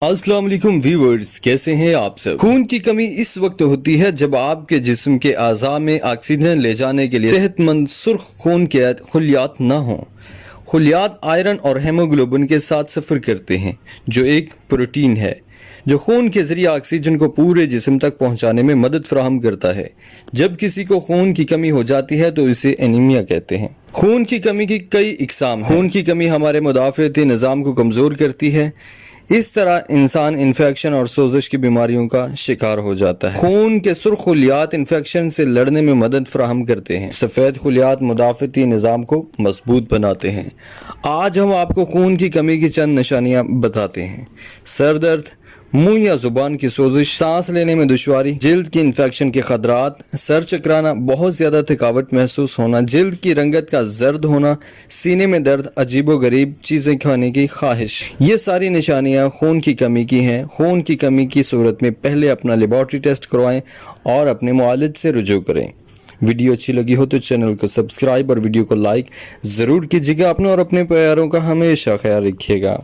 السلام علیکم ویورز، کیسے ہیں آپ سب؟ خون کی کمی اس وقت ہوتی ہے جب آپ کے جسم کے اعضاء میں آکسیجن لے جانے کے لیے صحت مند سرخ خون کے خلیات نہ ہوں۔ خلیات آئرن اور ہیموگلوبن کے ساتھ سفر کرتے ہیں، جو ایک پروٹین ہے جو خون کے ذریعے آکسیجن کو پورے جسم تک پہنچانے میں مدد فراہم کرتا ہے۔ جب کسی کو خون کی کمی ہو جاتی ہے تو اسے انیمیا کہتے ہیں۔ خون کی کمی کی کئی اقسام ہیں۔ خون کی کمی ہمارے مدافعتی نظام کو کمزور کرتی ہے، اس طرح انسان انفیکشن اور سوزش کی بیماریوں کا شکار ہو جاتا ہے۔ خون کے سرخ خلیات انفیکشن سے لڑنے میں مدد فراہم کرتے ہیں۔ سفید خلیات مدافعتی نظام کو مضبوط بناتے ہیں۔ آج ہم آپ کو خون کی کمی کی چند نشانیاں بتاتے ہیں۔ سر درد، منہ یا زبان کی سوزش، سانس لینے میں دشواری، جلد کی انفیکشن کے خطرات، سر چکرانا، بہت زیادہ تھکاوٹ محسوس ہونا، جلد کی رنگت کا زرد ہونا، سینے میں درد، عجیب و غریب چیزیں کھانے کی خواہش، یہ ساری نشانیاں خون کی کمی کی ہیں۔ خون کی کمی کی صورت میں پہلے اپنا لیبارٹری ٹیسٹ کروائیں اور اپنے معالج سے رجوع کریں۔ ویڈیو اچھی لگی ہو تو چینل کو سبسکرائب اور ویڈیو کو لائک ضرور کیجیے گا۔ اپنے اور اپنے پیاروں کا ہمیشہ خیال رکھیے گا۔